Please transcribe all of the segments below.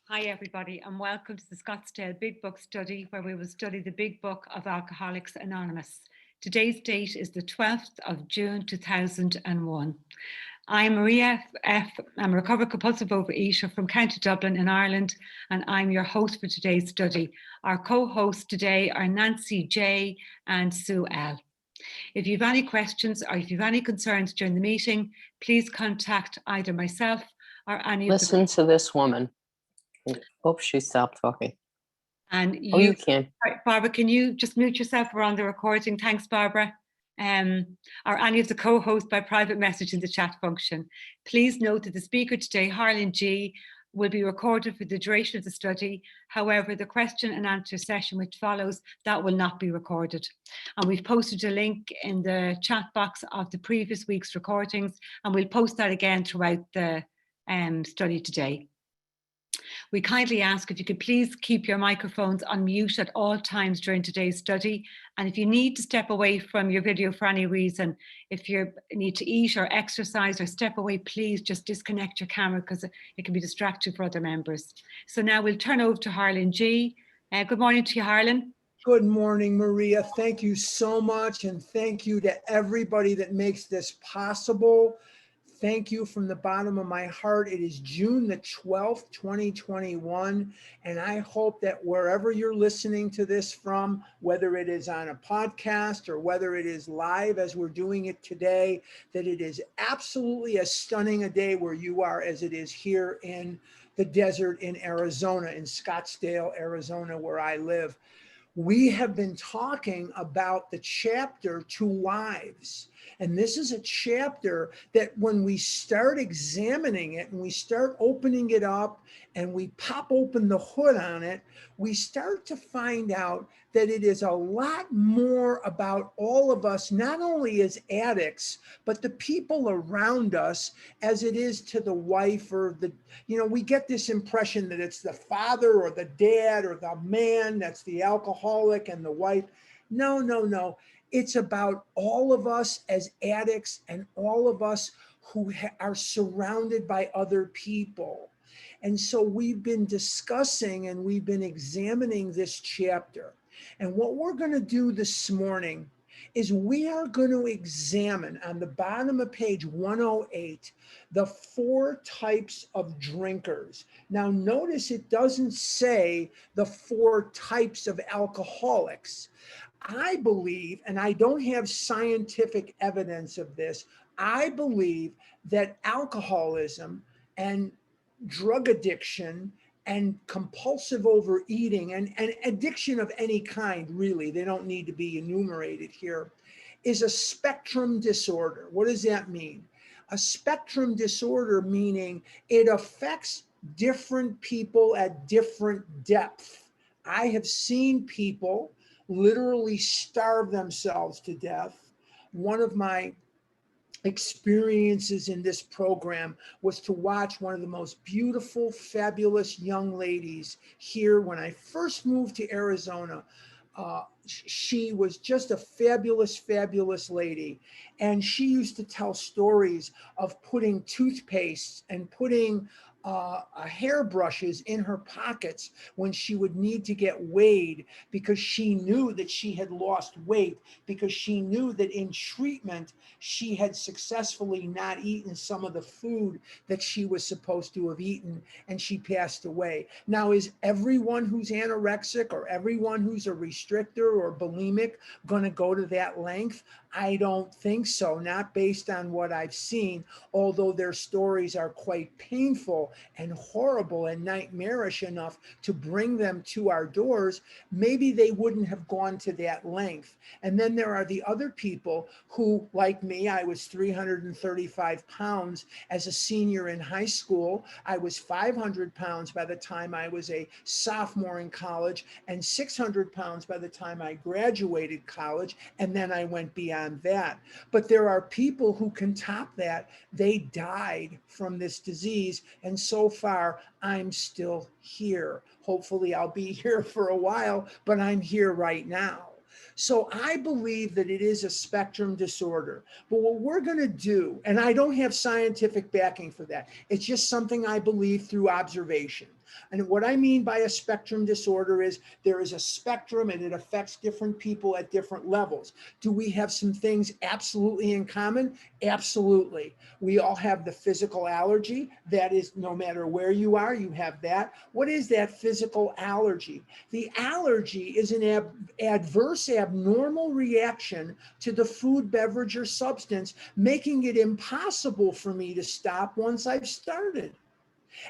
Hi everybody and welcome to the Scottsdale Big Book Study where we will study the Big Book of Alcoholics Anonymous. Today's date is the 12th of June 2001. I'm Maria F. I'm a recovered compulsive overeater from County Dublin in Ireland and I'm your host for today's study. Our co-hosts today are Nancy J. and Sue L. If you have any questions or if you have any concerns during the meeting, please contact either myself or any of the... Listen to this woman. Hope she stopped talking. And you can. Barbara, can you just mute yourself? We're on the recording. Thanks, Barbara. Or any of the co-hosts by private message in the chat function. Please note that the speaker today, Harlan G., will be recorded for the duration of the study. However, the question and answer session which follows, that will not be recorded. And we've posted a link in the chat box of the previous week's recordings, and we'll post that again throughout the study today. We kindly ask if you could please keep your microphones on mute at all times during today's study. And if you need to step away from your video for any reason, if you need to eat or exercise or step away, please just disconnect your camera because it can be distracting for other members. So now we'll turn over to Harlan G. Good morning to you, Harlan. Good morning, Maria. Thank you so much. And thank you to everybody that makes this possible. Thank you from the bottom of my heart. It is June the 12th, 2021. And I hope that wherever you're listening to this from, whether it is on a podcast or whether it is live as we're doing it today, that it is absolutely as stunning a day where you are as it is here in the desert in Arizona, in Scottsdale, Arizona, where I live. We have been talking about the chapter Two Wives. And this is a chapter that when we start examining it and we start opening it up and we pop open the hood on it, we start to find out that it is a lot more about all of us, not only as addicts, but the people around us as it is to the wife or the, we get this impression that it's the father or the dad or the man that's the alcoholic and the wife. No, no, no. It's about all of us as addicts and all of us who are surrounded by other people. And so we've been discussing and we've been examining this chapter. And what we're going to do this morning is we are going to examine on the bottom of page 108 the 4 types of drinkers. Now notice it doesn't say the 4 types of alcoholics. I believe, and I don't have scientific evidence of this, I believe that alcoholism and drug addiction and compulsive overeating and addiction of any kind, really, they don't need to be enumerated here, is a spectrum disorder. What does that mean? A spectrum disorder meaning it affects different people at different depth. I have seen people literally starve themselves to death. One of my experiences in this program was to watch one of the most beautiful, fabulous young ladies here when I first moved to Arizona. She was just a fabulous, fabulous lady. And she used to tell stories of putting toothpaste and putting hairbrushes in her pockets when she would need to get weighed because she knew that she had lost weight, because she knew that in treatment she had successfully not eaten some of the food that she was supposed to have eaten, and she passed away. Now, is everyone who's anorexic or everyone who's a restrictor or bulimic going to go to that length? I don't think so, not based on what I've seen, although their stories are quite painful and horrible and nightmarish enough to bring them to our doors. Maybe they wouldn't have gone to that length. And then there are the other people who, like me, I was 335 pounds as a senior in high school. I was 500 pounds by the time I was a sophomore in college and 600 pounds by the time I graduated college. And then I went beyond that. But there are people who can top that. They died from this disease. And so far, I'm still here. Hopefully I'll be here for a while, but I'm here right now. So I believe that it is a spectrum disorder. But what we're going to do, and I don't have scientific backing for that, it's just something I believe through observation. And what I mean by a spectrum disorder is there is a spectrum and it affects different people at different levels. Do we have some things absolutely in common? Absolutely. We all have the physical allergy. That is, no matter where you are, you have that. What is that physical allergy? The allergy is an adverse, abnormal reaction to the food, beverage, or substance, making it impossible for me to stop once I've started.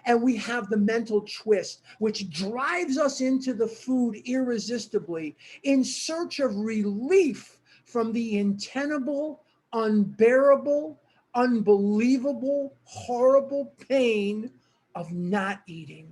And we have the mental twist, which drives us into the food irresistibly in search of relief from the untenable, unbearable, unbelievable, horrible pain of not eating.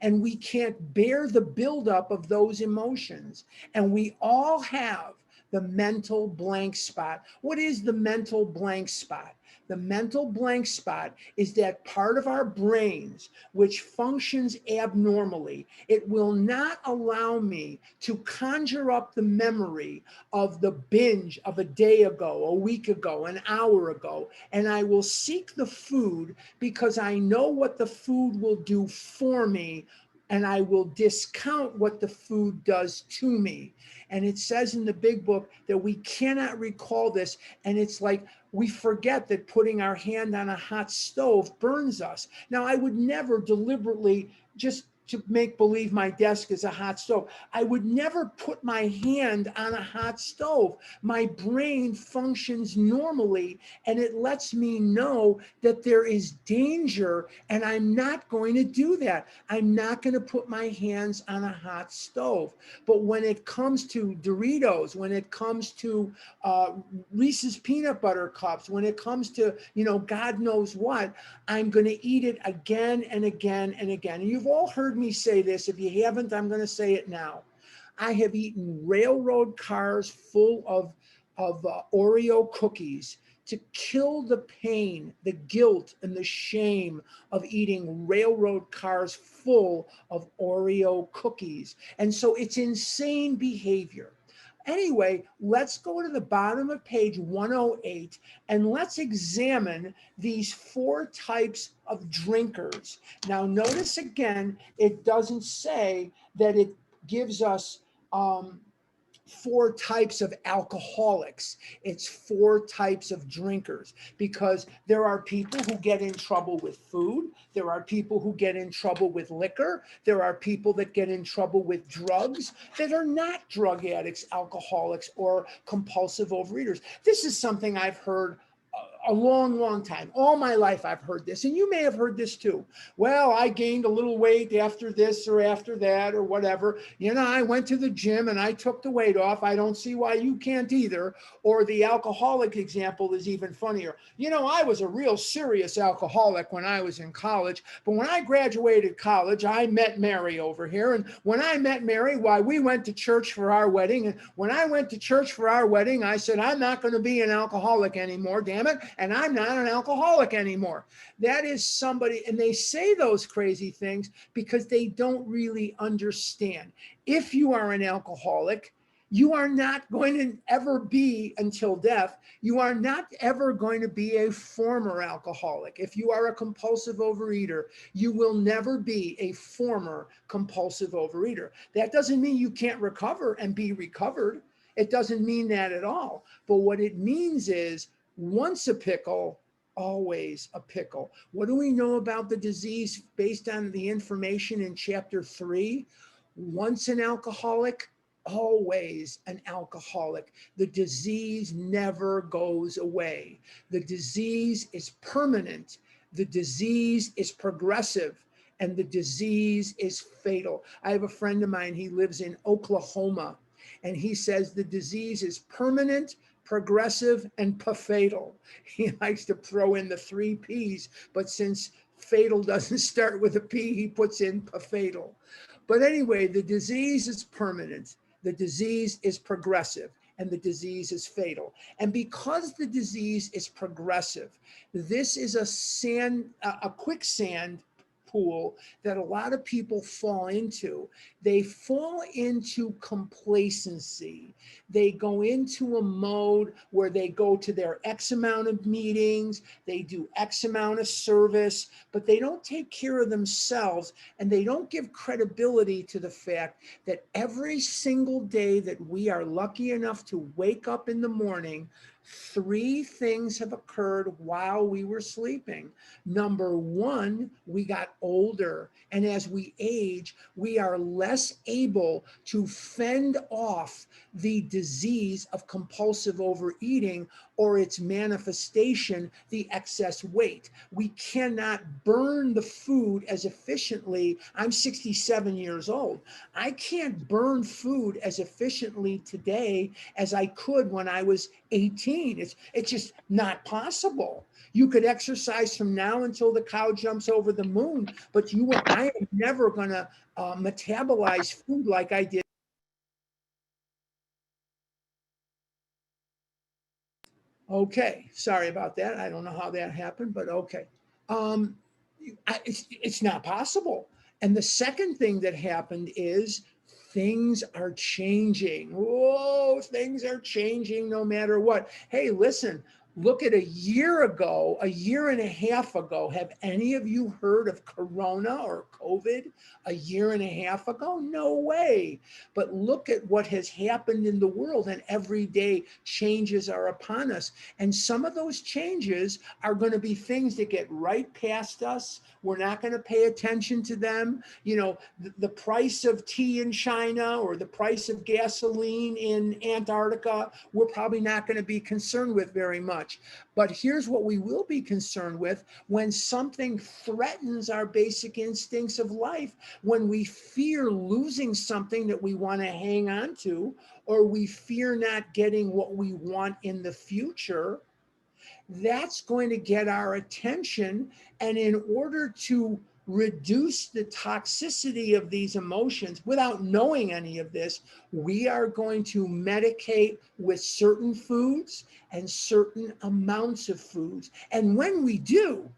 And we can't bear the buildup of those emotions. And we all have the mental blank spot. What is the mental blank spot? The mental blank spot is that part of our brains which functions abnormally. It will not allow me to conjure up the memory of the binge of a day ago, a week ago, an hour ago, and I will seek the food because I know what the food will do for me, and I will discount what the food does to me. And it says in the big book that we cannot recall this, and it's like we forget that putting our hand on a hot stove burns us. Now, I would never deliberately, just to make believe my desk is a hot stove, I would never put my hand on a hot stove. My brain functions normally, and it lets me know that there is danger, and I'm not going to do that. I'm not going to put my hands on a hot stove. But when it comes to Doritos, when it comes to Reese's peanut butter cups, when it comes to, God knows what, I'm going to eat it again and again and again. And you've all heard me say this. If you haven't, I'm going to say it now. I have eaten railroad cars full of Oreo cookies to kill the pain, the guilt, and the shame of eating railroad cars full of Oreo cookies. And so it's insane behavior. Anyway, let's go to the bottom of page 108 and let's examine these 4 types of drinkers. Now, notice again, it doesn't say that it gives us 4 types of alcoholics. It's 4 types of drinkers, because there are people who get in trouble with food. There are people who get in trouble with liquor. There are people that get in trouble with drugs that are not drug addicts, alcoholics, or compulsive overeaters. This is something I've heard a long, long time. All my life I've heard this, and you may have heard this too. Well, I gained a little weight after this or after that or whatever. I went to the gym and I took the weight off. I don't see why you can't either. Or the alcoholic example is even funnier. I was a real serious alcoholic when I was in college, but when I graduated college, I met Mary over here. And when I met Mary, why, we went to church for our wedding. And when I went to church for our wedding, I said, I'm not going to be an alcoholic anymore, damn it. And I'm not an alcoholic anymore. That is somebody, and they say those crazy things because they don't really understand. If you are an alcoholic, you are not going to ever be, until death, you are not ever going to be a former alcoholic. If you are a compulsive overeater, you will never be a former compulsive overeater. That doesn't mean you can't recover and be recovered. It doesn't mean that at all. But what it means is, once a pickle, always a pickle. What do we know about the disease based on the information in chapter 3? Once an alcoholic, always an alcoholic. The disease never goes away. The disease is permanent. The disease is progressive. And the disease is fatal. I have a friend of mine, he lives in Oklahoma, and he says the disease is permanent, progressive, and fatal. He likes to throw in the 3 P's, but since fatal doesn't start with a P, he puts in fatal. But anyway, the disease is permanent, the disease is progressive, and the disease is fatal. And because the disease is progressive, this is a quicksand cesspool that a lot of people fall into. They fall into complacency. They go into a mode where they go to their X amount of meetings, they do X amount of service, but they don't take care of themselves, and they don't give credibility to the fact that every single day that we are lucky enough to wake up in the morning, 3 things have occurred while we were sleeping. Number one, we got older. And as we age, we are less able to fend off the disease of compulsive overeating or its manifestation, the excess weight. We cannot burn the food as efficiently. I'm 67 years old. I can't burn food as efficiently today as I could when I was 18. It's just not possible. You could exercise from now until the cow jumps over the moon, but I am never going to metabolize food like I did. Okay, sorry about that. I don't know how that happened, but okay. It's not possible. And the second thing that happened is things are changing. Whoa, things are changing no matter what. Hey, listen, look at a year ago, a year and a half ago. Have any of you heard of Corona or COVID a year and a half ago? No way. But look at what has happened in the world, and every day changes are upon us. And some of those changes are going to be things that get right past us. We're not going to pay attention to them. You know, the price of tea in China or the price of gasoline in Antarctica, we're probably not going to be concerned with very much. But here's what we will be concerned with: when something threatens our basic instincts of life, when we fear losing something that we want to hang on to, or we fear not getting what we want in the future, that's going to get our attention. And in order to reduce the toxicity of these emotions without knowing any of this, we are going to medicate with certain foods and certain amounts of foods. And when we do,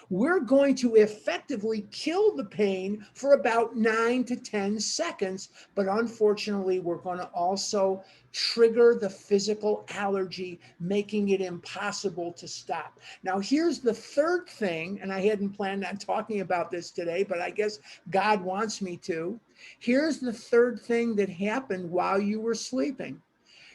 we're going to effectively kill the pain for about 9 to 10 seconds. But unfortunately, we're going to also trigger the physical allergy, making it impossible to stop. Now, here's the third thing, and I hadn't planned on talking about this today, but I guess God wants me to. Here's the third thing that happened while you were sleeping.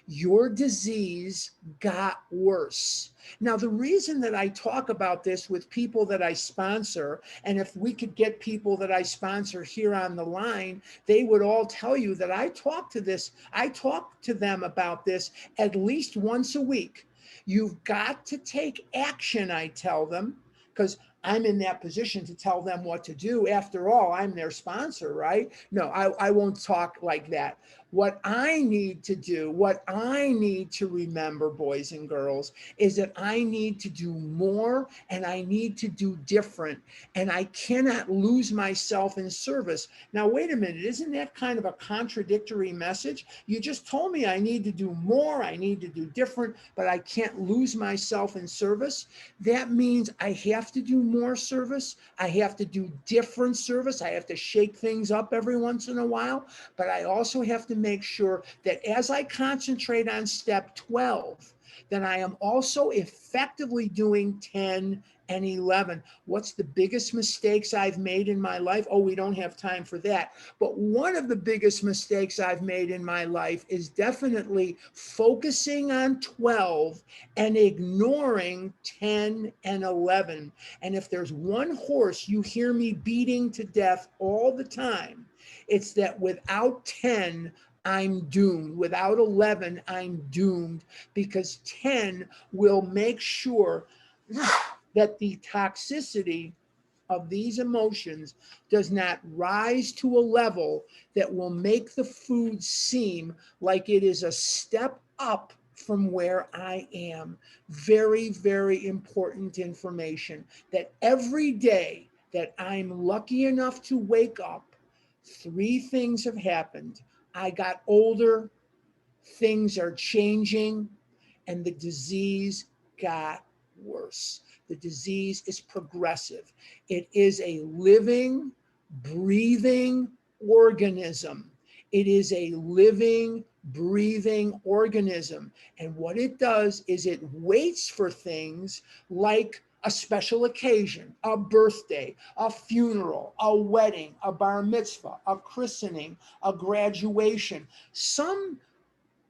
Your disease got worse. Now, the reason that I talk about this with people that I sponsor, and if we could get people that I sponsor here on the line, they would all tell you that I talk to them about this at least once a week. You've got to take action, I tell them, because I'm in that position to tell them what to do. After all, I'm their sponsor, right? No, I won't talk like that. What I need to do, what I need to remember, boys and girls, is that I need to do more and I need to do different. And I cannot lose myself in service. Now, wait a minute. Isn't that kind of a contradictory message? You just told me I need to do more, I need to do different, but I can't lose myself in service. That means I have to do more service. I have to do different service. I have to shake things up every once in a while, but I also have to make sure that as I concentrate on step 12, then I am also effectively doing 10 and 11. What's the biggest mistakes I've made in my life? Oh, we don't have time for that. But one of the biggest mistakes I've made in my life is definitely focusing on 12 and ignoring 10 and 11. And if there's one horse you hear me beating to death all the time, it's that without 10, I'm doomed. Without 11, I'm doomed, because 10 will make sure that the toxicity of these emotions does not rise to a level that will make the food seem like it is a step up from where I am. Very, very important information, that every day that I'm lucky enough to wake up, 3 things have happened. I got older, things are changing, and the disease got worse. The disease is progressive. It is a living, breathing organism. It is a living, breathing organism. And what it does is it waits for things like a special occasion, a birthday, a funeral, a wedding, a bar mitzvah, a christening, a graduation, some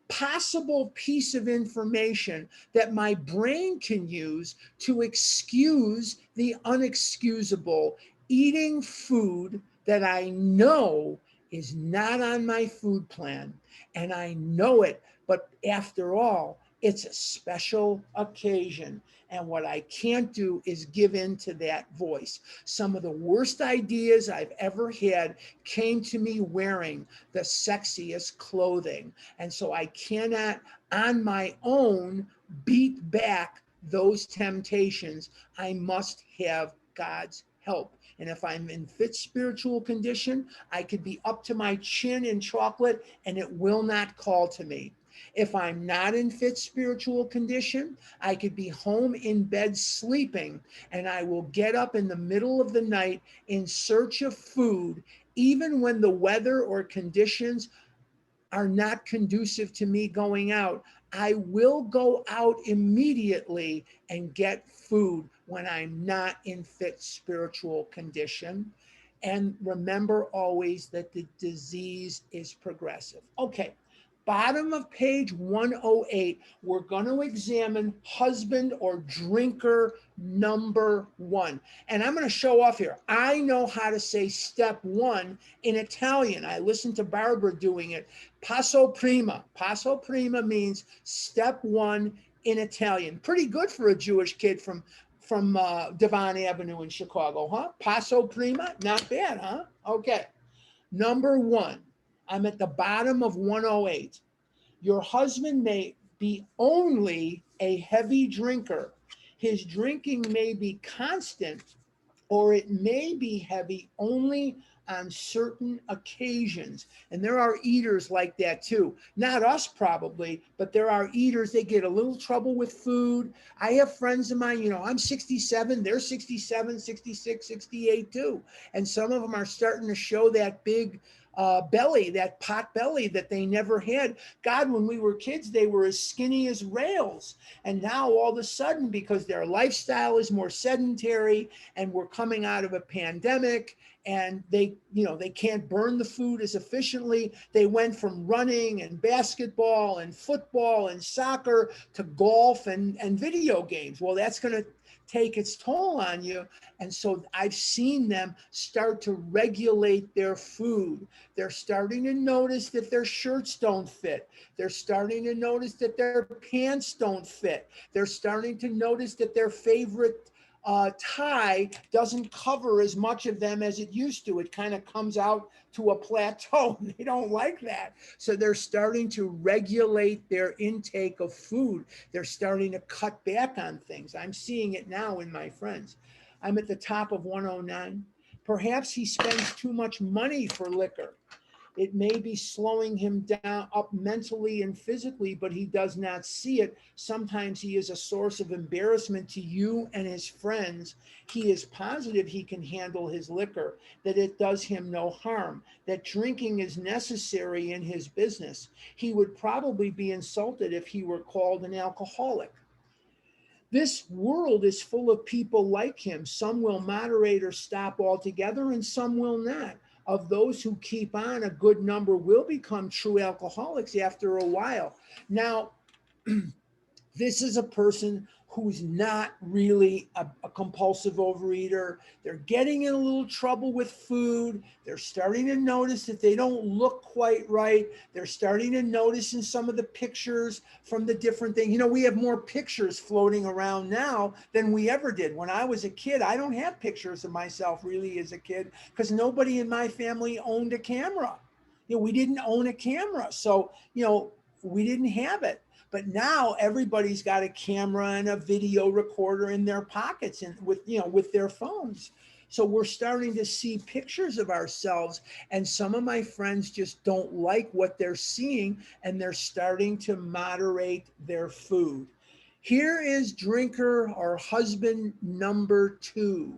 possible piece of information that my brain can use to excuse the unexcusable, eating food that I know is not on my food plan. And I know it, but after all, it's a special occasion. And what I can't do is give in to that voice. Some of the worst ideas I've ever had came to me wearing the sexiest clothing. And so I cannot, on my own, beat back those temptations. I must have God's help. And if I'm in fit spiritual condition, I could be up to my chin in chocolate and it will not call to me. If I'm not in fit spiritual condition, I could be home in bed sleeping and I will get up in the middle of the night in search of food, even when the weather or conditions are not conducive to me going out. I will go out immediately and get food when I'm not in fit spiritual condition. And remember always that the disease is progressive. Okay. Bottom of page 108, we're going to examine husband or drinker number 1. And I'm going to show off here. I know how to say step 1 in Italian. I listened to Barbara doing it. Passo prima. Passo prima means step 1 in Italian. Pretty good for a Jewish kid from Devon Avenue in Chicago, huh? Passo prima, not bad, huh? Okay. Number 1. I'm at the bottom of 108. Your husband may be only a heavy drinker. His drinking may be constant, or it may be heavy only on certain occasions. And there are eaters like that too. Not us probably, but there are eaters, they get a little trouble with food. I have friends of mine, I'm 67, they're 67, 66, 68 too. And some of them are starting to show that big belly, that pot belly that they never had. God, when we were kids, they were as skinny as rails. And now all of a sudden, because their lifestyle is more sedentary and we're coming out of a pandemic and they can't burn the food as efficiently. They went from running and basketball and football and soccer to golf and video games. Well, that's going to take its toll on you. And so I've seen them start to regulate their food. They're starting to notice that their shirts don't fit. They're starting to notice that their pants don't fit. They're starting to notice that their favorite tie doesn't cover as much of them as it used to. It kind of comes out to a plateau. They don't like that. So they're starting to regulate their intake of food. They're starting to cut back on things. I'm seeing it now in my friends. I'm at the top of 109. Perhaps he spends too much money for liquor. It may be slowing him down up mentally and physically, but he does not see it. Sometimes he is a source of embarrassment to you and his friends. He is positive he can handle his liquor, that it does him no harm, that drinking is necessary in his business. He would probably be insulted if he were called an alcoholic. This world is full of people like him. Some will moderate or stop altogether, and some will not. Of those who keep on, a good number will become true alcoholics after a while. Now, this is a person who's not really a compulsive overeater. They're getting in a little trouble with food. They're starting to notice that they don't look quite right. They're starting to notice in some of the pictures from the different things. We have more pictures floating around now than we ever did. When I was a kid, I don't have pictures of myself really as a kid because nobody in my family owned a camera. We didn't own a camera. So, we didn't have it. But now everybody's got a camera and a video recorder in their pockets and with their phones. So we're starting to see pictures of ourselves, and some of my friends just don't like what they're seeing, and they're starting to moderate their food. Here is drinker or husband number 2.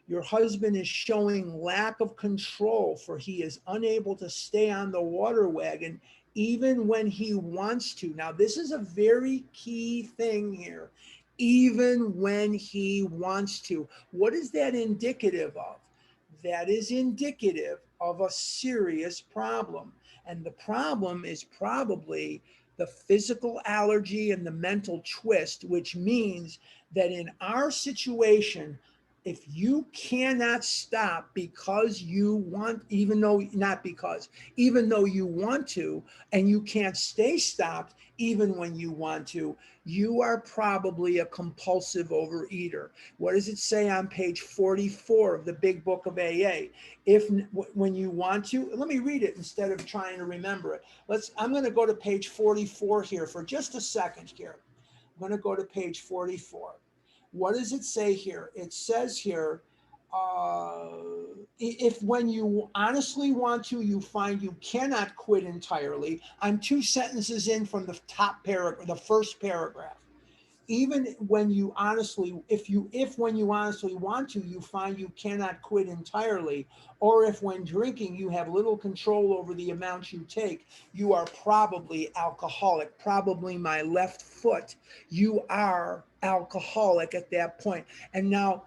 Your husband is showing lack of control, for he is unable to stay on the water wagon even when he wants to. Now, this is a very key thing here. Even when he wants to. What is that indicative of? That is indicative of a serious problem. And the problem is probably the physical allergy and the mental twist, which means that in our situation, if you cannot stop because you want, even though not because, even though you want to, and you can't stay stopped even when you want to, you are probably a compulsive overeater. What does it say on page 44 of the big book of AA? If when you want to, let me read it instead of trying to remember it. I'm going to go to page 44 here for just a second here. I'm going to go to page 44. What does it say here? It says here, if when you honestly want to, you find you cannot quit entirely. I'm 2 sentences in from the top paragraph, the first paragraph. Even when you honestly, if when you honestly want to, you find you cannot quit entirely, or if when drinking you have little control over the amount you take, you are probably alcoholic. Probably my left foot. You are alcoholic at that point. And now,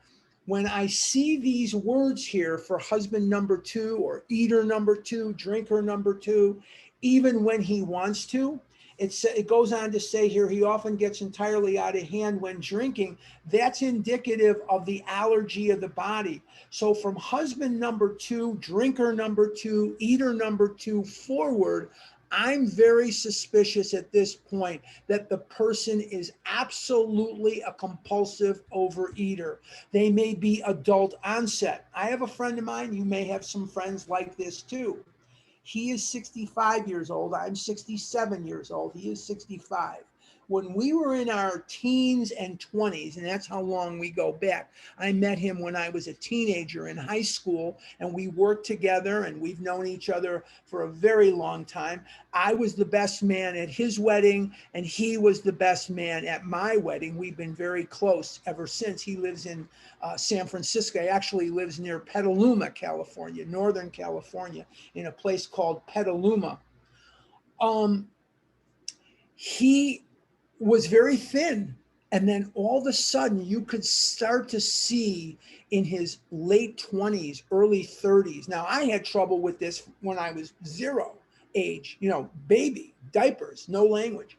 when I see these words here for husband number 2 or eater number 2, drinker number 2, even when he wants to, it goes on to say here, he often gets entirely out of hand when drinking. That's indicative of the allergy of the body. So from husband number 2, drinker number 2, eater number 2 forward, I'm very suspicious at this point that the person is absolutely a compulsive overeater. They may be adult onset. I have a friend of mine, you may have some friends like this too. He is 65 years old. I'm 67 years old. He is 65. When we were in our teens and 20s, and that's how long we go back, I met him when I was a teenager in high school, and we worked together, and we've known each other for a very long time. I was the best man at his wedding, and he was the best man at my wedding. We've been very close ever since. He lives in San Francisco. He actually lives near Petaluma, California, Northern California, in a place called Petaluma. He was very thin. And then all of a sudden, you could start to see in his late 20s, early 30s. Now, I had trouble with this when I was 0 age, baby, diapers, no language.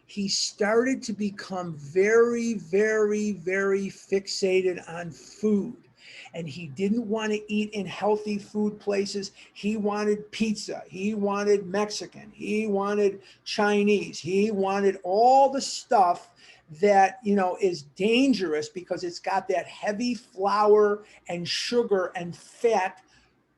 He started to become very, very, very fixated on food. And he didn't want to eat in healthy food places. He wanted pizza. He wanted Mexican. He wanted Chinese. He wanted all the stuff that, is dangerous because it's got that heavy flour and sugar and fat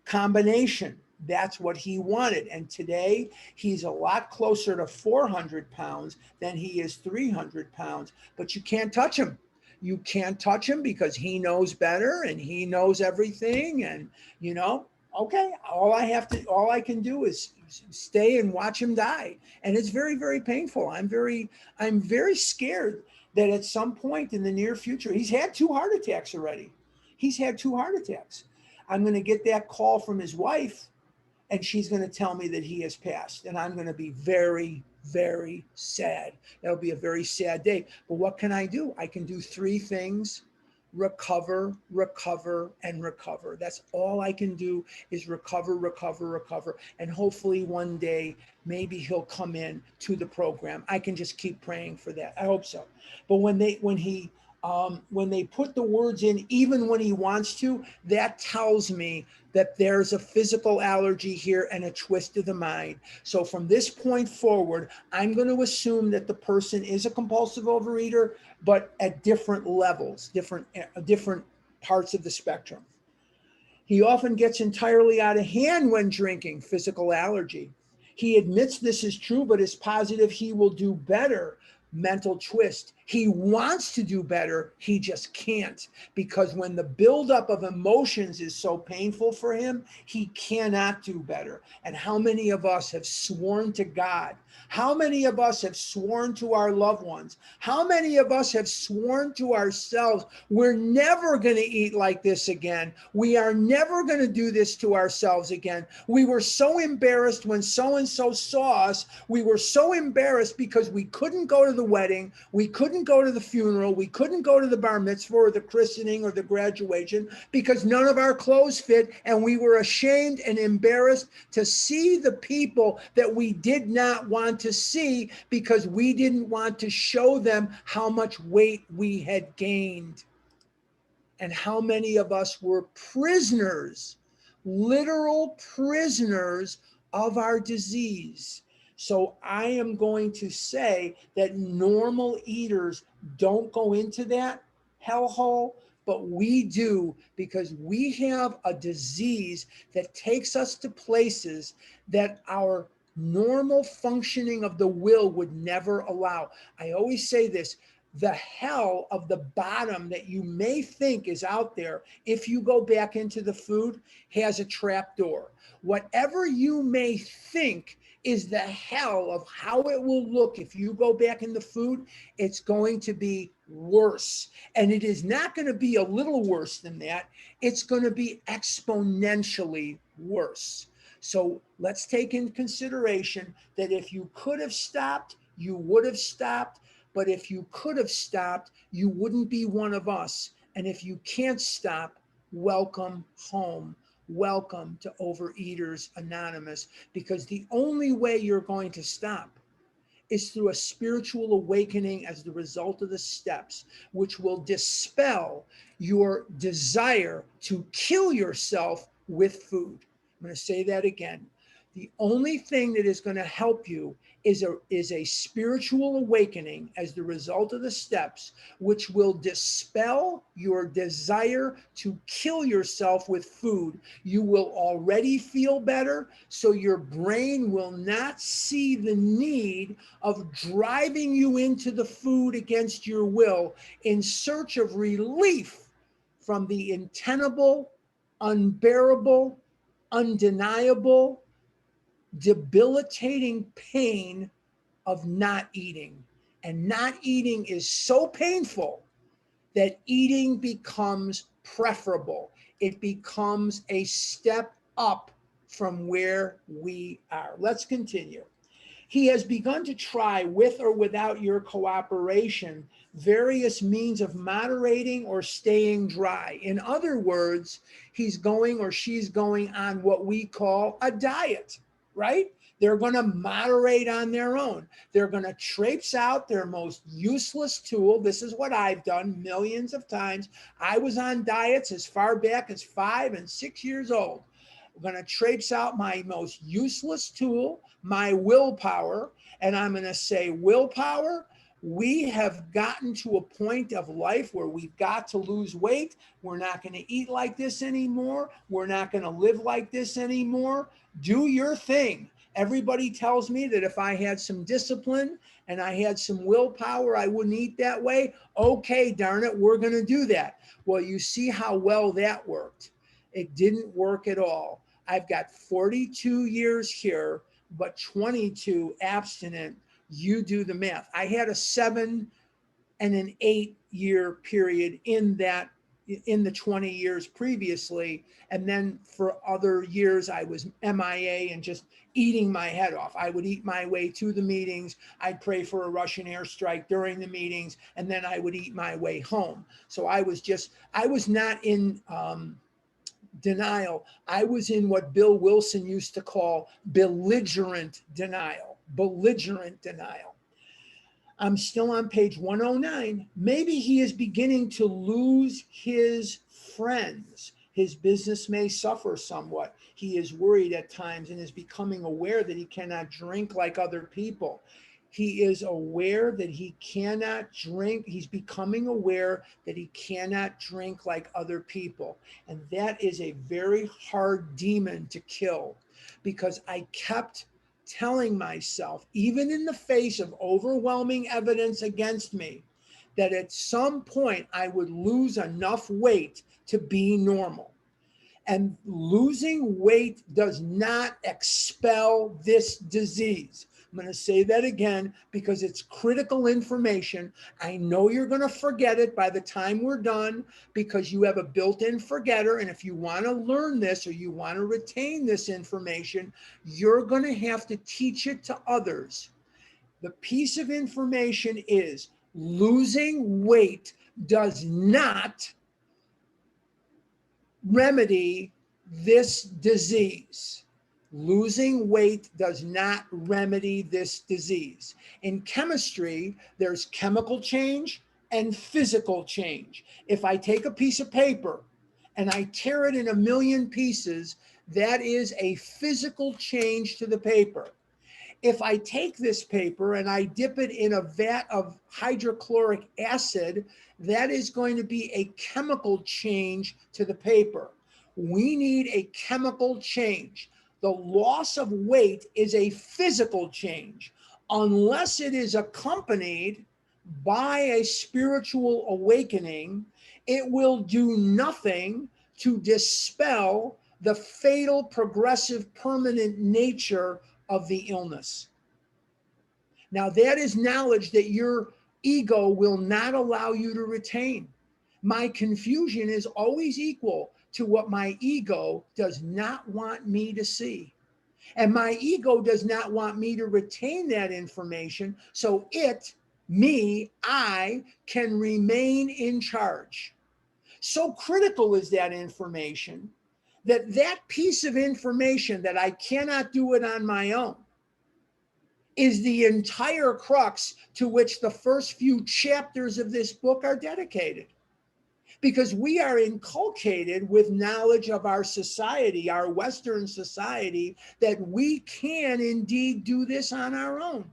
combination. That's what he wanted. And today he's a lot closer to 400 pounds than he is 300 pounds, but you can't touch him. You can't touch him because he knows better and he knows everything. And, okay, all I can do is stay and watch him die. And it's very, very painful. I'm very scared that at some point in the near future, he's had 2 heart attacks already. He's had 2 heart attacks. I'm going to get that call from his wife, and she's going to tell me that he has passed. And I'm going to be very, very sad. That'll be a very sad day. But what can I do? I can do 3 things: recover, recover, and recover. That's all I can do is recover, recover, recover. And hopefully one day, maybe he'll come in to the program. I can just keep praying for that. I hope so. But when they put the words in, even when he wants to, that tells me that there's a physical allergy here and a twist of the mind. So from this point forward, I'm going to assume that the person is a compulsive overeater, but at different levels, different parts of the spectrum. He often gets entirely out of hand when drinking, physical allergy. He admits this is true, but is positive he will do better, mental twist. He wants to do better. He just can't, because when the buildup of emotions is so painful for him, he cannot do better. And how many of us have sworn to God? How many of us have sworn to our loved ones? How many of us have sworn to ourselves, we're never going to eat like this again. We are never going to do this to ourselves again. We were so embarrassed when so-and-so saw us. We were so embarrassed because we couldn't go to the wedding. We couldn't go to the funeral. We couldn't go to the bar mitzvah or the christening or the graduation because none of our clothes fit. And we were ashamed and embarrassed to see the people that we did not want to see because we didn't want to show them how much weight we had gained. And how many of us were prisoners, literal prisoners of our disease. So I am going to say that normal eaters don't go into that hellhole, but we do, because we have a disease that takes us to places that our normal functioning of the will would never allow. I always say this: the hell of the bottom that you may think is out there, if you go back into the food, has a trap door. Whatever you may think is the hell of how it will look if you go back in the food, it's going to be worse. And it is not going to be a little worse than that. It's going to be exponentially worse. So let's take into consideration that if you could have stopped, you would have stopped. But if you could have stopped, you wouldn't be one of us. And if you can't stop, welcome home. Welcome to Overeaters Anonymous, because the only way you're going to stop is through a spiritual awakening as the result of the steps, which will dispel your desire to kill yourself with food. I'm going to say that again. The only thing that is going to help you is a spiritual awakening as the result of the steps, which will dispel your desire to kill yourself with food. You will already feel better, so your brain will not see the need of driving you into the food against your will in search of relief from the untenable, unbearable, undeniable, debilitating pain of not eating. And not eating is so painful that eating becomes preferable. It becomes a step up from where we are. Let's continue. He has begun to try, with or without your cooperation, various means of moderating or staying dry. In other words, he's going or she's going on what we call a diet, right? They're going to moderate on their own. They're going to traipse out their most useless tool. This is what I've done millions of times. I was on diets as far back as 5 and 6 years old. I'm going to traipse out my most useless tool, my willpower, and I'm going to say, willpower, we have gotten to a point of life where we've got to lose weight. We're not going to eat like this anymore. We're not going to live like this anymore. Do your thing. Everybody tells me that if I had some discipline and I had some willpower, I wouldn't eat that way. Okay, darn it, we're going to do that. Well, you see how well that worked. It didn't work at all. I've got 42 years here, but 22 abstinent. You do the math. I had a 7 and an 8 year period in the 20 years previously. And then for other years, I was MIA and just eating my head off. I would eat my way to the meetings. I'd pray for a Russian airstrike during the meetings, and then I would eat my way home. So I was not in denial. I was in what Bill Wilson used to call belligerent denial. Belligerent denial. I'm still on page 109. Maybe he is beginning to lose his friends. His business may suffer somewhat. He is worried at times and is becoming aware that he cannot drink like other people. He is aware that he cannot drink. He's becoming aware that he cannot drink like other people. And that is a very hard demon to kill, because I kept telling myself, even in the face of overwhelming evidence against me, that at some point I would lose enough weight to be normal. And losing weight does not expel this disease. I'm going to say that again because it's critical information. I know you're going to forget it by the time we're done because you have a built-in forgetter. And if you want to learn this or you want to retain this information, you're going to have to teach it to others. The piece of information is losing weight does not remedy this disease. Losing weight does not remedy this disease. In chemistry, there's chemical change and physical change. If I take a piece of paper and I tear it in a million pieces, that is a physical change to the paper. If I take this paper and I dip it in a vat of hydrochloric acid, that is going to be a chemical change to the paper. We need a chemical change. The loss of weight is a physical change. Unless it is accompanied by a spiritual awakening, it will do nothing to dispel the fatal, progressive, permanent nature of the illness. Now, that is knowledge that your ego will not allow you to retain. My confusion is always equal to what my ego does not want me to see. And my ego does not want me to retain that information so it, me, I can remain in charge. So critical is that information that that piece of information that I cannot do it on my own is the entire crux to which the first few chapters of this book are dedicated. Because we are inculcated with knowledge of our society, our Western society, that we can indeed do this on our own.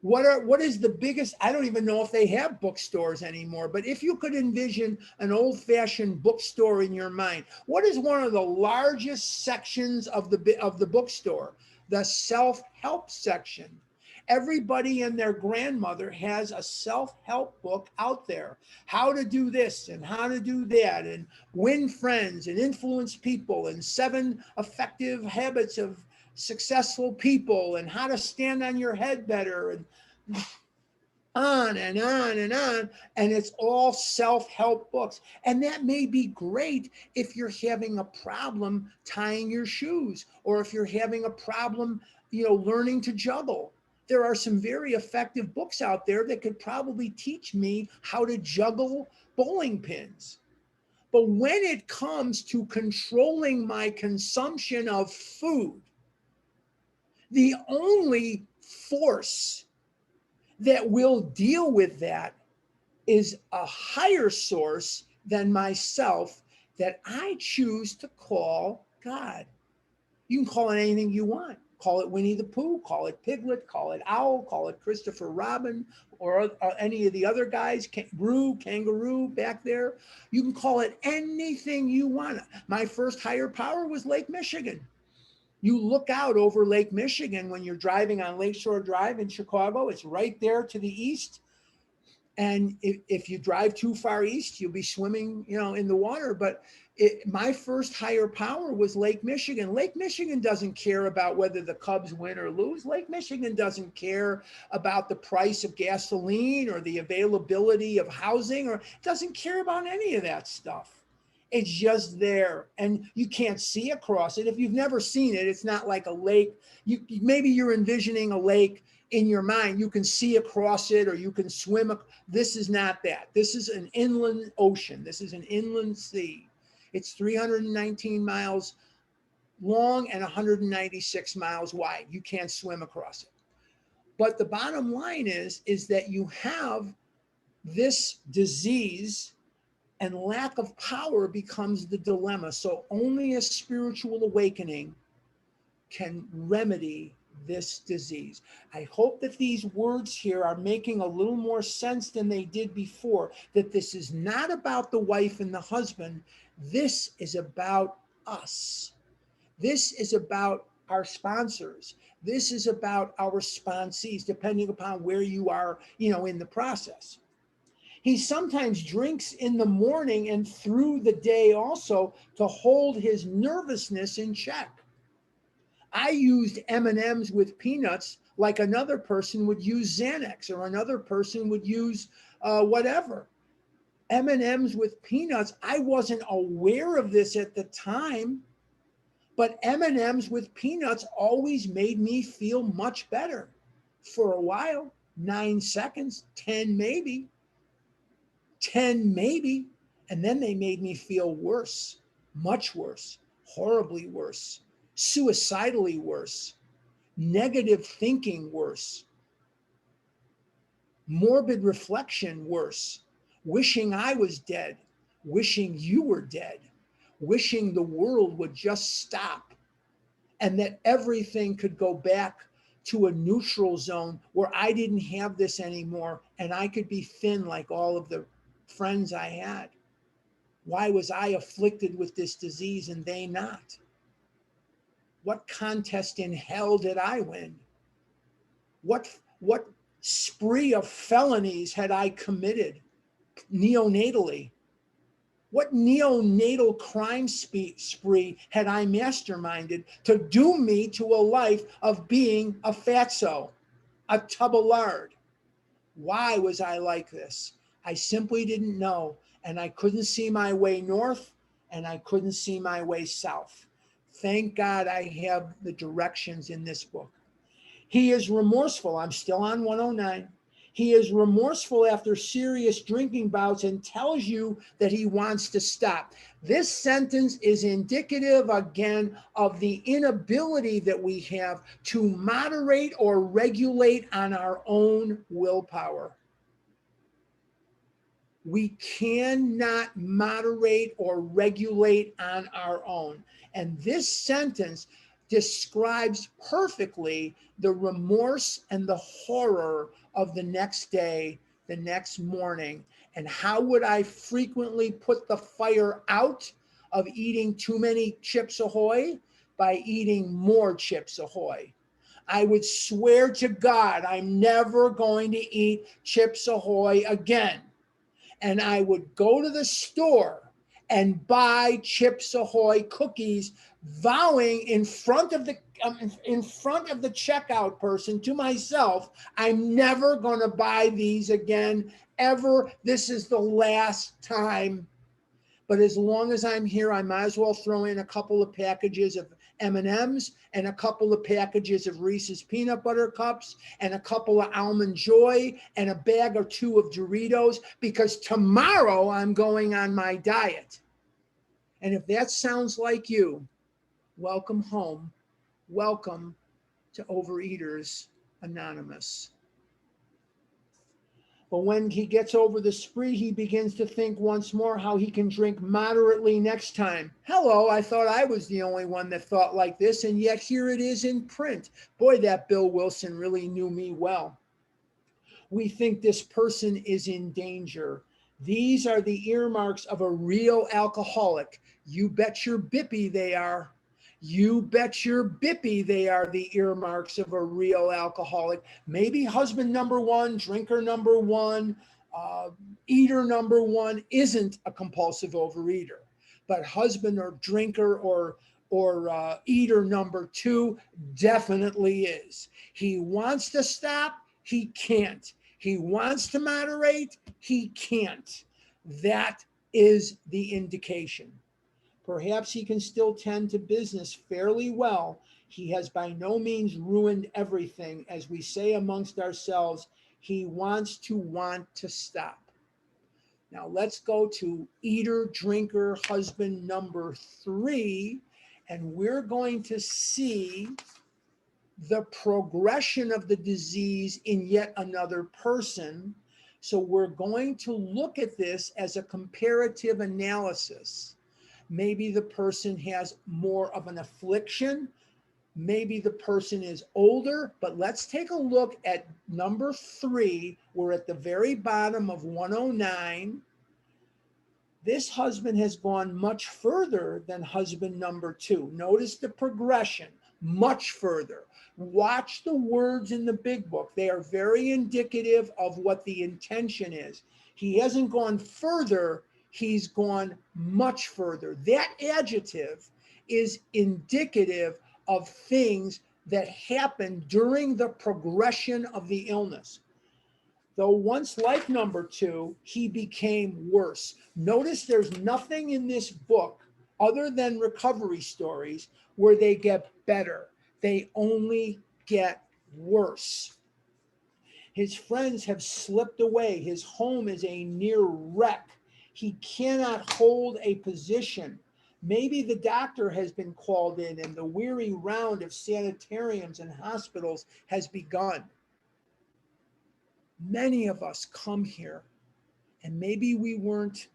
What is the biggest, I don't even know if they have bookstores anymore, but if you could envision an old-fashioned bookstore in your mind, what is one of the largest sections of the bookstore? The self-help section. Everybody and their grandmother has a self-help book out there. How to do this and how to do that and win friends and influence people and 7 effective habits of successful people and how to stand on your head better and on and on and on. And it's all self-help books. And that may be great if you're having a problem tying your shoes or if you're having a problem, learning to juggle. There are some very effective books out there that could probably teach me how to juggle bowling pins. But when it comes to controlling my consumption of food, the only force that will deal with that is a higher source than myself that I choose to call God. You can call it anything you want. Call it Winnie the Pooh, call it Piglet, call it Owl, call it Christopher Robin, or any of the other guys, Kangaroo back there. You can call it anything you want. My first higher power was Lake Michigan. You look out over Lake Michigan when you're driving on Lakeshore Drive in Chicago. It's right there to the east. And if you drive too far east, you'll be swimming, in the water. But my first higher power was Lake Michigan. Lake Michigan doesn't care about whether the Cubs win or lose. Lake Michigan doesn't care about the price of gasoline or the availability of housing, or doesn't care about any of that stuff. It's just there, and you can't see across it. If you've never seen it, it's not like a lake. Maybe you're envisioning a lake in your mind. You can see across it, or you can swim. This is not that. This is an inland ocean. This is an inland sea. It's 319 miles long and 196 miles wide. You can't swim across it. But the bottom line is that you have this disease, and lack of power becomes the dilemma. So only a spiritual awakening can remedy this disease. I hope that these words here are making a little more sense than they did before, that this is not about the wife and the husband. This is about us. This is about our sponsors. This is about our sponsees, depending upon where you are, in the process. He sometimes drinks in the morning and through the day also to hold his nervousness in check. I used M&Ms with peanuts like another person would use Xanax, or another person would use whatever. M&Ms with peanuts, I wasn't aware of this at the time, but M&Ms with peanuts always made me feel much better for a while. 9 seconds, 10 maybe, 10 maybe, and then they made me feel worse, much worse, horribly worse, suicidally worse, negative thinking worse, morbid reflection worse, wishing I was dead, wishing you were dead, wishing the world would just stop and that everything could go back to a neutral zone where I didn't have this anymore and I could be thin like all of the friends I had. Why was I afflicted with this disease and they not? What contest in hell did I win? What spree of felonies had I committed neonatally? What neonatal crime spree had I masterminded to doom me to a life of being a fatso, a tub of lard? Why was I like this? I simply didn't know, and I couldn't see my way north, and I couldn't see my way south. Thank God I have the directions in this book. He is remorseful. I'm still on 109. He is remorseful after serious drinking bouts and tells you that he wants to stop. This sentence is indicative, again, of the inability that we have to moderate or regulate on our own willpower. We cannot moderate or regulate on our own. And this sentence describes perfectly the remorse and the horror of the next day, the next morning. And how would I frequently put the fire out of eating too many Chips Ahoy? By eating more Chips Ahoy. I would swear to God, I'm never going to eat Chips Ahoy again. And I would go to the store and buy Chips Ahoy cookies, vowing in front of the checkout person to myself, I'm never going to buy these again, ever. This is the last time. But as long as I'm here, I might as well throw in a couple of packages of M&Ms and a couple of packages of Reese's peanut butter cups and a couple of Almond Joy and a bag or two of Doritos, because tomorrow I'm going on my diet. And if that sounds like you, welcome home. Welcome to Overeaters Anonymous. But when he gets over the spree, he begins to think once more how he can drink moderately next time. Hello, I thought I was the only one that thought like this, and yet here it is in print. Boy, that Bill Wilson really knew me well. We think this person is in danger. These are the earmarks of a real alcoholic. You bet your bippy they are. You bet your bippy they are the earmarks of a real alcoholic. Maybe husband number one, drinker number one, eater number one isn't a compulsive overeater, but husband or drinker or eater number two definitely is. He wants to stop, he can't. He wants to moderate, he can't. That is the indication. Perhaps he can still tend to business fairly well. He has by no means ruined everything. As we say amongst ourselves, he wants to stop. Now let's go to eater, drinker, husband number 3, and we're going to see the progression of the disease in yet another person. So we're going to look at this as a comparative analysis. Maybe the person has more of an affliction. Maybe the person is older, but let's take a look at number 3. We're at the very bottom of 109. This husband has gone much further than husband number 2. Notice the progression, much further. Watch the words in the big book. They are very indicative of what the intention is. He hasn't gone further, he's gone much further. That adjective is indicative of things that happen during the progression of the illness. Though once like number 2, he became worse. Notice there's nothing in this book other than recovery stories where they get better. They only get worse. His friends have slipped away. His home is a near wreck. He cannot hold a position. Maybe the doctor has been called in and the weary round of sanitariums and hospitals has begun. Many of us come here and maybe we weren't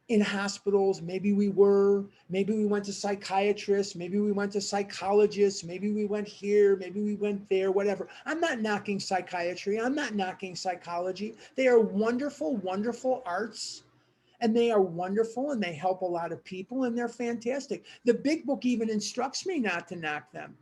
in hospitals, maybe we were, maybe we went to psychiatrists, maybe we went to psychologists, maybe we went here, maybe we went there, whatever. I'm not knocking psychiatry, I'm not knocking psychology. They are wonderful, wonderful arts, and they are wonderful and they help a lot of people and they're fantastic. The big book even instructs me not to knock them.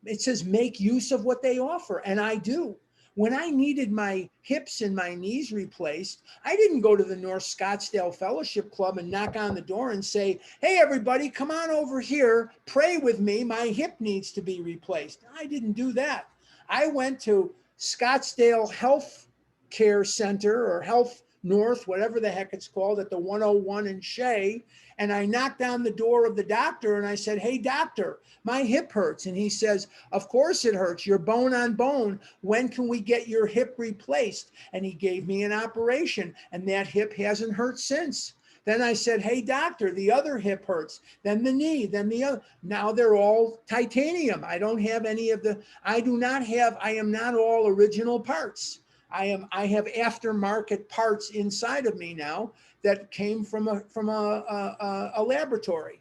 It says make use of what they offer, and I do. When I needed my hips and my knees replaced, I didn't go to the North Scottsdale Fellowship Club and knock on the door and say, hey, everybody, come on over here, pray with me, my hip needs to be replaced. I didn't do that. I went to Scottsdale Health Care Center or Health North, whatever the heck it's called, at the 101 in Shea, and I knocked on the door of the doctor and I said, hey, doctor, my hip hurts. And he says, of course it hurts. You're bone on bone. When can we get your hip replaced? And he gave me an operation and that hip hasn't hurt since. Then I said, hey, doctor, the other hip hurts. Then the knee, then the other. Now they're all titanium. I don't have any of the, I am not all original parts. I have aftermarket parts inside of me now that came from a laboratory.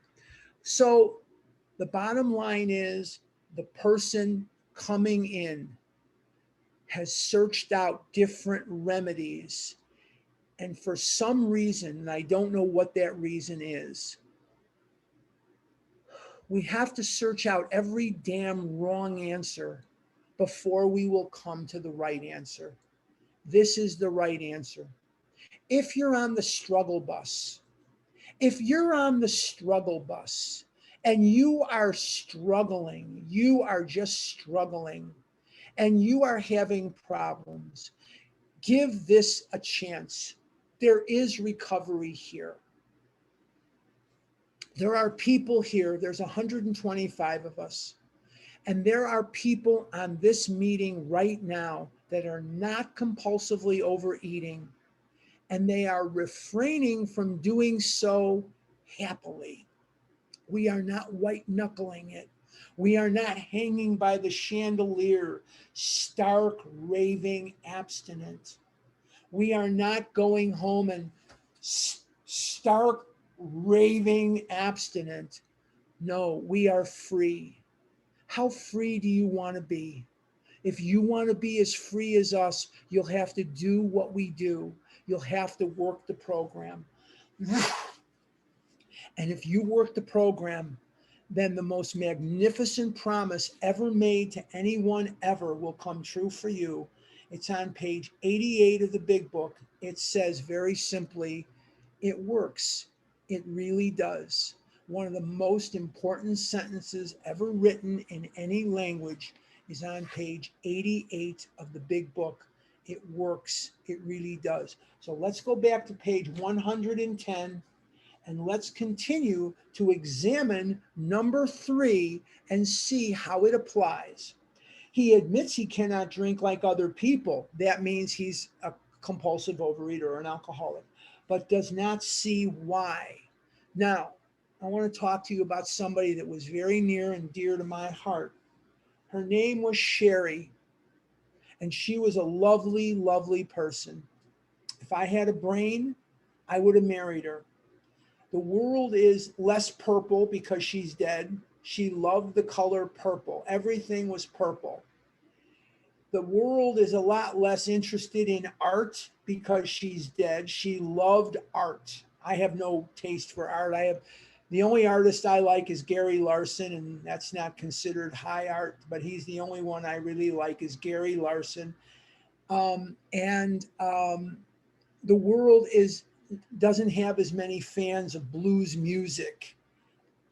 So the bottom line is the person coming in has searched out different remedies. And for some reason, and I don't know what that reason is, we have to search out every damn wrong answer before we will come to the right answer. This is the right answer. If you're on the struggle bus, and you are struggling, you are just struggling, and you are having problems, give this a chance. There is recovery here. There are people here, there's 125 of us, and there are people on this meeting right now that are not compulsively overeating, and they are refraining from doing so happily. We are not white knuckling it. We are not hanging by the chandelier, stark, raving abstinent. We are not going home and stark, raving abstinent. No, we are free. How free do you want to be? If you want to be as free as us, you'll have to do what we do. You'll have to work the program. And if you work the program, then the most magnificent promise ever made to anyone ever will come true for you. It's on page 88 of the big book. It says very simply, it works. It really does. One of the most important sentences ever written in any language is on page 88 of the big book. It works. It really does. So let's go back to page 110 and let's continue to examine number 3 and see how it applies. He admits he cannot drink like other people. That means he's a compulsive overeater or an alcoholic, but does not see why. Now, I want to talk to you about somebody that was very near and dear to my heart. Her name was Sherry, and she was a lovely, lovely person. If I had a brain, I would have married her. The world is less purple because she's dead. She loved the color purple. Everything was purple. The world is a lot less interested in art because she's dead. She loved art. I have no taste for art. The only artist I like is Gary Larson, and that's not considered high art, but he's the only one I really like is Gary Larson. The world doesn't have as many fans of blues music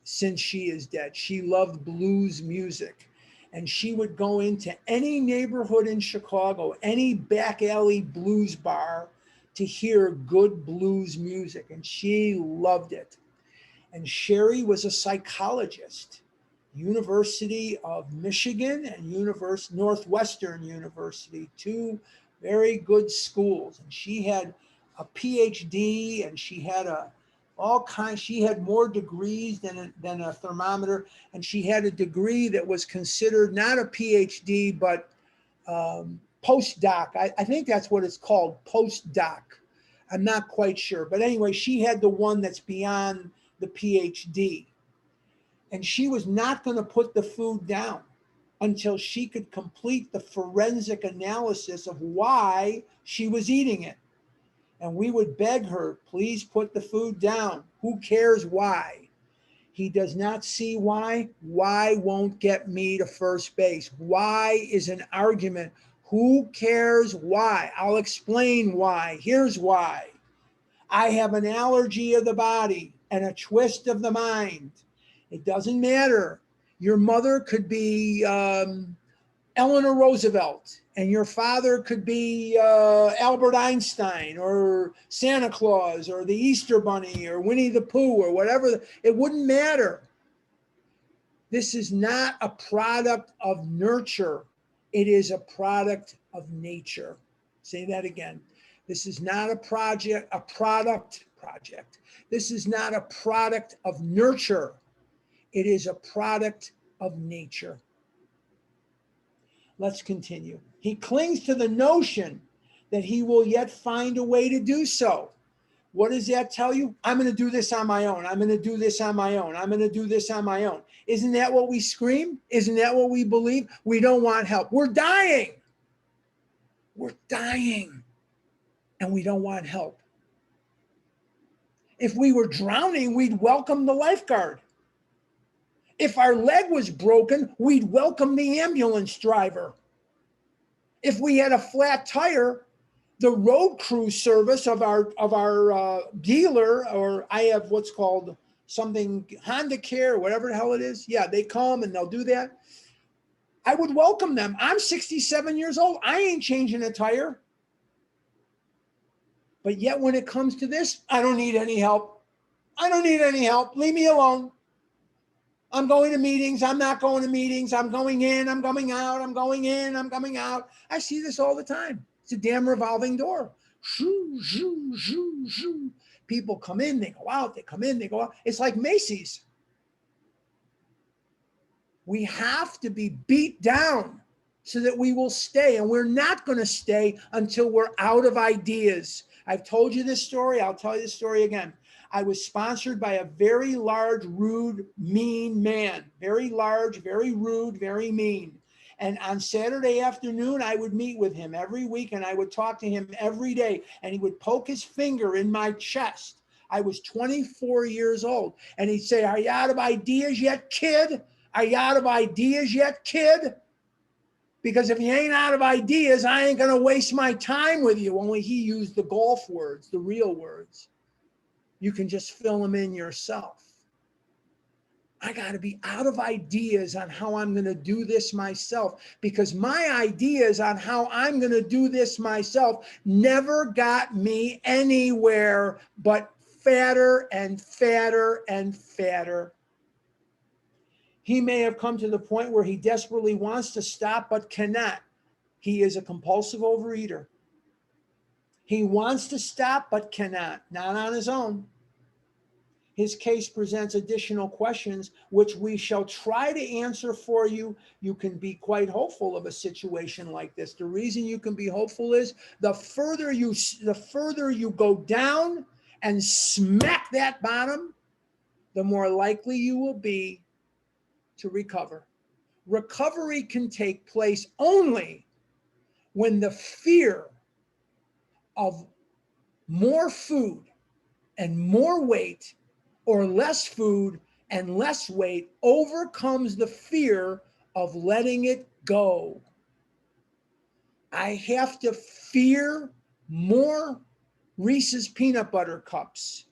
since she is dead. She loved blues music, and she would go into any neighborhood in Chicago, any back alley blues bar, to hear good blues music, and she loved it. And Sherry was a psychologist, University of Michigan and Northwestern University, two very good schools. And she had a PhD, and she had she had more degrees than a thermometer. And she had a degree that was considered not a PhD, but postdoc. I think that's what it's called, postdoc. I'm not quite sure. But anyway, she had the one that's beyond the PhD. And she was not going to put the food down until she could complete the forensic analysis of why she was eating it. And we would beg her, please put the food down. Who cares why? He does not see why. Why won't get me to first base. Why is an argument. Who cares why? I'll explain why. Here's why. I have an allergy of the body and a twist of the mind. It doesn't matter. Your mother could be Eleanor Roosevelt, and your father could be Albert Einstein or Santa Claus or the Easter Bunny or Winnie the Pooh or whatever. It wouldn't matter. This is not a product of nurture. It is a product of nature. Say that again. This is not a product. This is not a product of nurture. It is a product of nature. Let's continue. He clings to the notion that he will yet find a way to do so. What does that tell you? I'm going to do this on my own. I'm going to do this on my own. I'm going to do this on my own. Isn't that what we scream? Isn't that what we believe? We don't want help. We're dying. We're dying. And we don't want help. If we were drowning, we'd welcome the lifeguard. If our leg was broken, we'd welcome the ambulance driver. If we had a flat tire, the road crew service of our dealer, or I have what's called something Honda Care, whatever the hell it is. Yeah, they come and they'll do that. I would welcome them. I'm 67 years old. I ain't changing a tire. But yet when it comes to this, I don't need any help. I don't need any help. Leave me alone. I'm going to meetings. I'm not going to meetings. I'm going in. I'm coming out. I'm going in. I'm coming out. I see this all the time. It's a damn revolving door. Shoo, shoo, shoo, shoo. People come in, they go out. They come in, they go out. It's like Macy's. We have to be beat down so that we will stay. And we're not going to stay until we're out of ideas. I've told you this story. I'll tell you this story again. I was sponsored by a very large, rude, mean man. Very large, very rude, very mean. And on Saturday afternoon, I would meet with him every week, and I would talk to him every day. And he would poke his finger in my chest. I was 24 years old. And he'd say, "Are you out of ideas yet, kid? Are you out of ideas yet, kid? Because if you ain't out of ideas, I ain't going to waste my time with you." Only he used the golf words, the real words. You can just fill them in yourself. I got to be out of ideas on how I'm going to do this myself, because my ideas on how I'm going to do this myself never got me anywhere but fatter and fatter and fatter. He may have come to the point where he desperately wants to stop but cannot. He is a compulsive overeater. He wants to stop but cannot, not on his own. His case presents additional questions, which we shall try to answer for you. You can be quite hopeful of a situation like this. The reason you can be hopeful is the further you go down and smack that bottom, the more likely you will be to recover. Recovery can take place only when the fear of more food and more weight, or less food and less weight, overcomes the fear of letting it go. I have to fear more Reese's peanut butter cups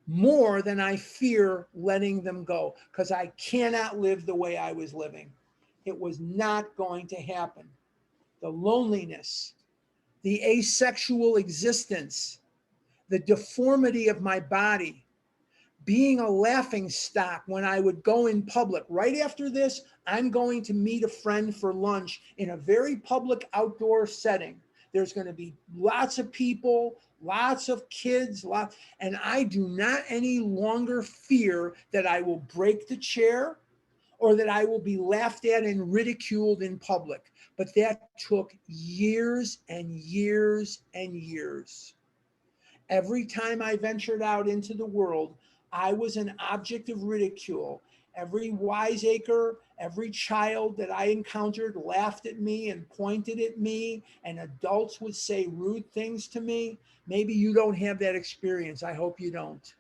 more than I fear letting them go, because I cannot live the way I was living. It was not going to happen. The loneliness, the asexual existence, the deformity of my body, being a laughing stock when I would go in public. Right after this, I'm going to meet a friend for lunch in a very public outdoor setting. There's going to be lots of people, lots of kids, and I do not any longer fear that I will break the chair or that I will be laughed at and ridiculed in public. But that took years and years and years. Every time I ventured out into the world, I was an object of ridicule. Every wiseacre, every child that I encountered laughed at me and pointed at me, and adults would say rude things to me. Maybe you don't have that experience. I hope you don't.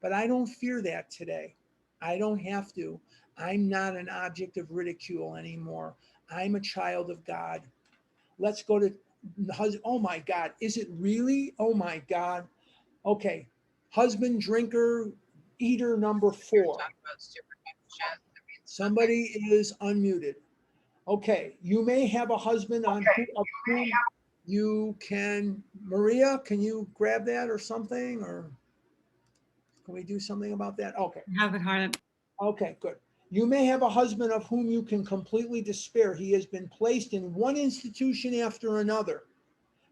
But I don't fear that today. I don't have to. I'm not an object of ridicule anymore. I'm a child of God. Let's go to the husband. Oh my God, is it really? Oh my God. Okay, husband, drinker, eater number 4. Somebody is unmuted. Okay, you may have a husband of whom you can, Maria, can you grab that or something? Or can we do something about that? Okay. Have it, Harlan. Okay, good. You may have a husband of whom you can completely despair. He has been placed in one institution after another.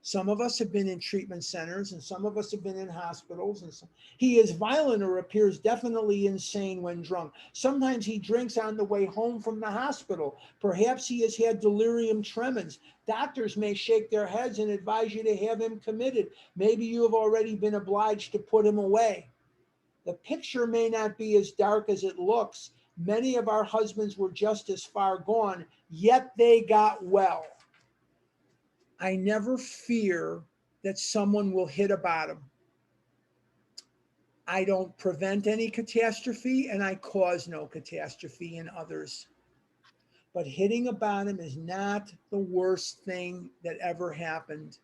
Some of us have been in treatment centers, and some of us have been in hospitals. And he is violent or appears definitely insane when drunk. Sometimes he drinks on the way home from the hospital. Perhaps he has had delirium tremens. Doctors may shake their heads and advise you to have him committed. Maybe you have already been obliged to put him away. The picture may not be as dark as it looks. Many of our husbands were just as far gone, yet they got well. I never fear that someone will hit a bottom. I don't prevent any catastrophe, and I cause no catastrophe in others. But hitting a bottom is not the worst thing that ever happened.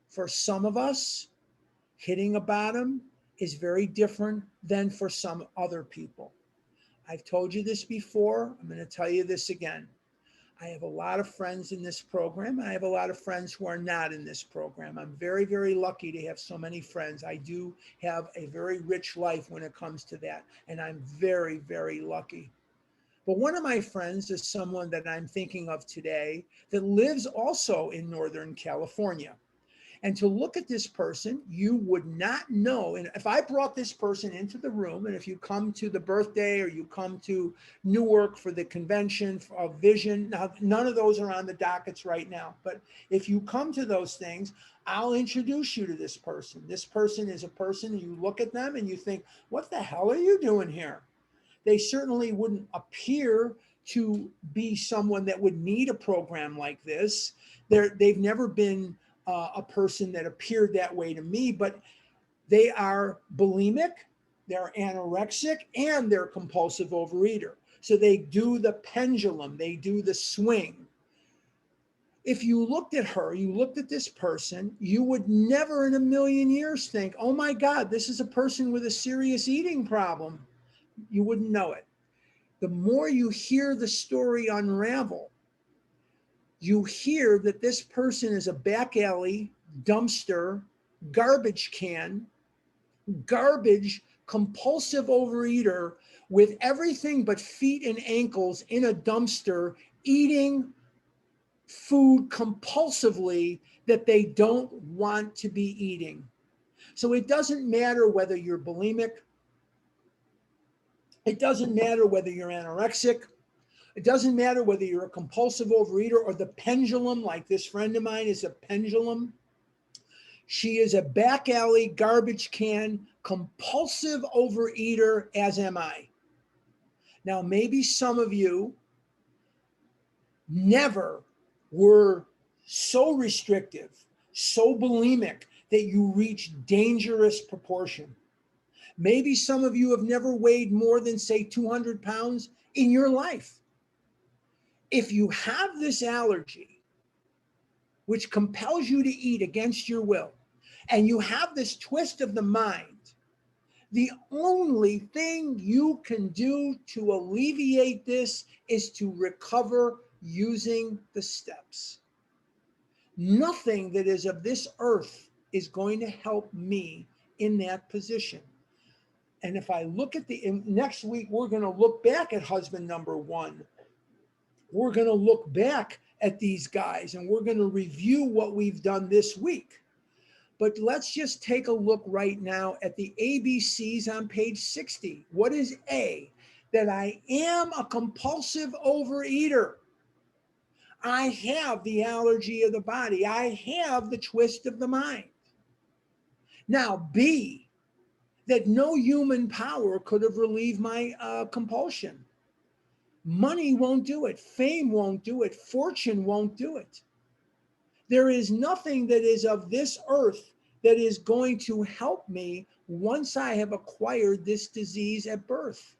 For some of us, hitting a bottom is very different than for some other people. I've told you this before. I'm going to tell you this again. I have a lot of friends in this program. I have a lot of friends who are not in this program. I'm very, very lucky to have so many friends. I do have a very rich life when it comes to that. And I'm very, very lucky. But one of my friends is someone that I'm thinking of today that lives also in Northern California. And to look at this person, you would not know. And if I brought this person into the room, and if you come to the birthday or you come to Newark for the convention of Vision, now none of those are on the dockets right now, but if you come to those things, I'll introduce you to this person. This person is a person, you look at them and you think, what the hell are you doing here? They certainly wouldn't appear to be someone that would need a program like this. They've never been a person that appeared that way to me, but they are bulimic, they're anorexic, and they're compulsive overeater. So they do the pendulum, they do the swing. If you looked at her, you looked at this person, you would never in a million years think, oh my God, this is a person with a serious eating problem. You wouldn't know it. The more you hear the story unravel, you hear that this person is a back alley, dumpster, garbage can, garbage, compulsive overeater with everything but feet and ankles in a dumpster, eating food compulsively that they don't want to be eating. So it doesn't matter whether you're bulimic. It doesn't matter whether you're anorexic. It doesn't matter whether you're a compulsive overeater or the pendulum, like this friend of mine is a pendulum. She is a back alley, garbage can, compulsive overeater, as am I. Now, maybe some of you never were so restrictive, so bulimic that you reached dangerous proportion. Maybe some of you have never weighed more than, say, 200 pounds in your life. If you have this allergy, which compels you to eat against your will, and you have this twist of the mind, the only thing you can do to alleviate this is to recover using the steps. Nothing that is of this earth is going to help me in that position. And if I look at next week, we're going to look back at husband number one. We're going to look back at these guys and we're going to review what we've done this week. But let's just take a look right now at the ABCs on page 60. What is A? That I am a compulsive overeater. I have the allergy of the body. I have the twist of the mind. Now, B, that no human power could have relieved my compulsion. Money won't do it. Fame won't do it. Fortune won't do it. There is nothing that is of this earth that is going to help me once I have acquired this disease at birth.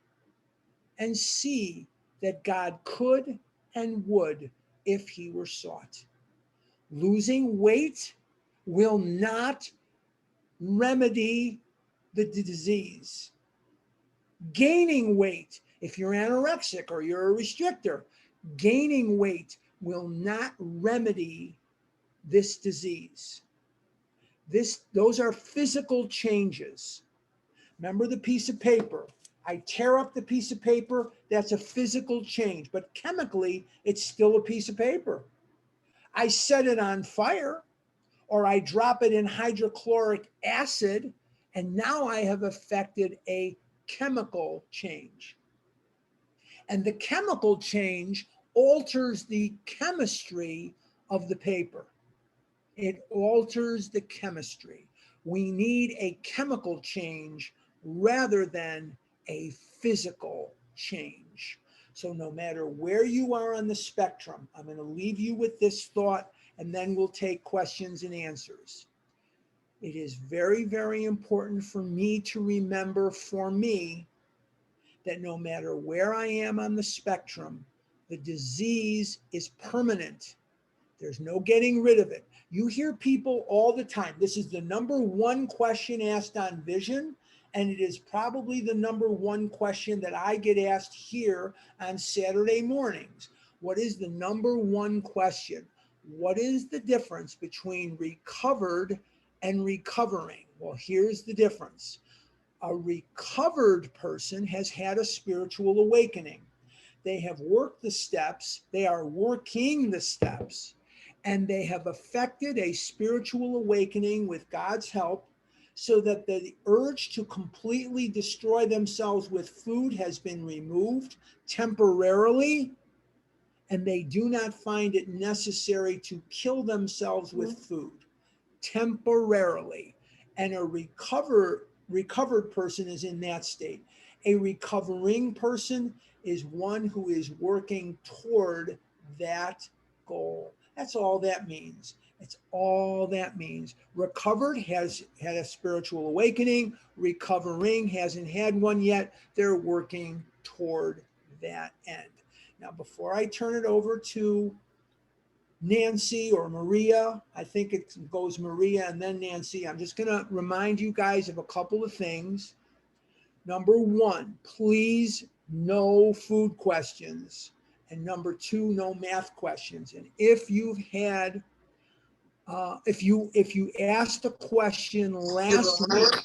And see that God could and would if he were sought. Losing weight will not remedy the disease. Gaining weight, if you're anorexic or you're a restrictor, gaining weight will not remedy this disease. Those are physical changes. Remember the piece of paper. I tear up the piece of paper, that's a physical change, but chemically, it's still a piece of paper. I set it on fire, or I drop it in hydrochloric acid, and now I have affected a chemical change. And the chemical change alters the chemistry of the paper. It alters the chemistry. We need a chemical change rather than a physical change. So no matter where you are on the spectrum, I'm going to leave you with this thought, and then we'll take questions and answers. It is very, very important for me to remember, for me, that no matter where I am on the spectrum, the disease is permanent. There's no getting rid of it. You hear people all the time. This is the number one question asked on Vision, and it is probably the number one question that I get asked here on Saturday mornings. What is the number one question? What is the difference between recovered and recovering? Well, here's the difference. A recovered person has had a spiritual awakening. They have worked the steps. They are working the steps. And they have effected a spiritual awakening with God's help, so that the urge to completely destroy themselves with food has been removed temporarily, and they do not find it necessary to kill themselves with food temporarily. And a recovered person is in that state. A recovering person is one who is working toward that goal. That's all that means. It's all that means. Recovered has had a spiritual awakening. Recovering hasn't had one yet. They're working toward that end. Now, before I turn it over to Nancy or Maria, I think it goes Maria and then Nancy, I'm just going to remind you guys of a couple of things. Number one, please, no food questions. And number two, no math questions. And if you've had, if you asked a question last week